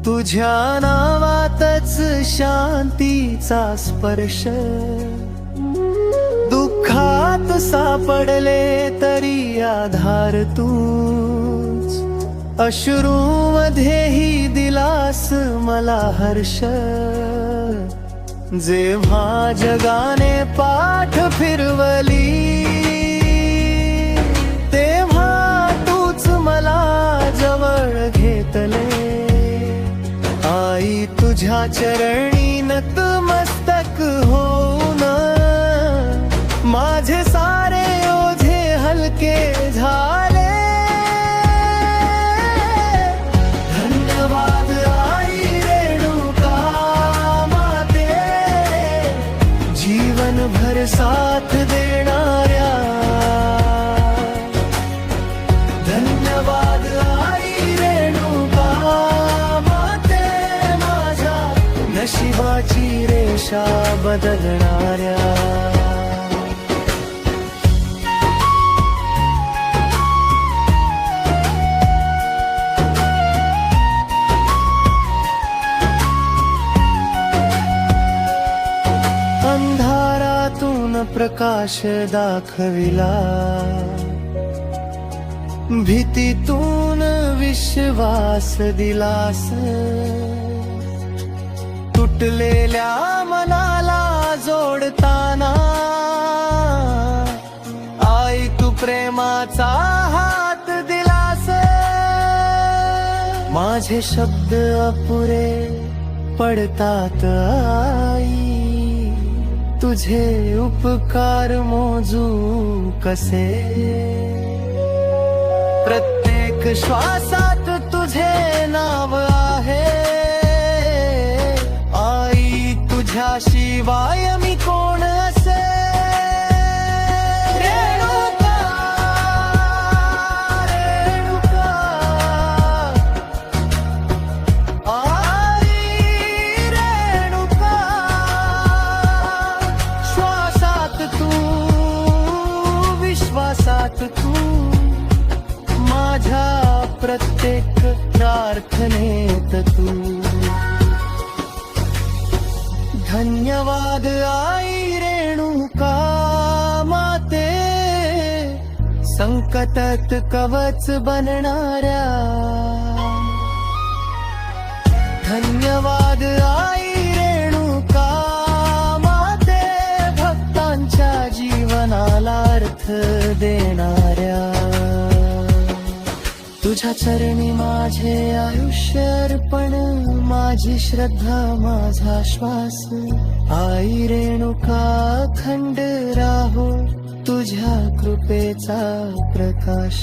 तुझ्या नावातच शांतीचा स्पर्श, दुःखात सापडले तरी आधार तूच, अश्रूमध्येही दिलास मला हर्ष, जेव्हा जगाने पाठ फिरवली तेव्हा तूच मला जवळ घेतले. आई तुझ्या चरणी नतमस्तक होऊन माझे सारे ओझे हलके झाले. धन्यवाद आई रेणुका माते, जीवनभर साथ देणाऱ्या. धन्यवाद आई रेणुका माते, माझ्या नशिबाची रेषा बदलणाऱ्या. अंधारातून प्रकाश दाखविला, भीतीतून विश्वास दिलास, तुटलेल्या मनाला जोडताना आई तू प्रेमाचा हात दिलास. माझे शब्द अपुरे पडतात आई, तुझे उपकार मोजू कसे. प्रत्येक श्वासात तुझे नाव आहे आई, तुझ्याशिवाय मी कोण असे. रेणुका, रेणुका, आई रेणुका, श्वासात तू, विश्वासात तू, माझ्या प्रत्येक प्रार्थनेत तू. धन्यवाद आई रेणुका माते, संकटात कवच बनणाऱ्या. धन्यवाद आई रेणुका माते, भक्तांच्या जीवनाला अर्थ देणाऱ्या. तुझ्या चरणी माझे आयुष्य अर्पण, माझी श्रद्धा माझा श्वास. आई रेणुका अखंड राहो तुझ्या कृपेचा प्रकाश.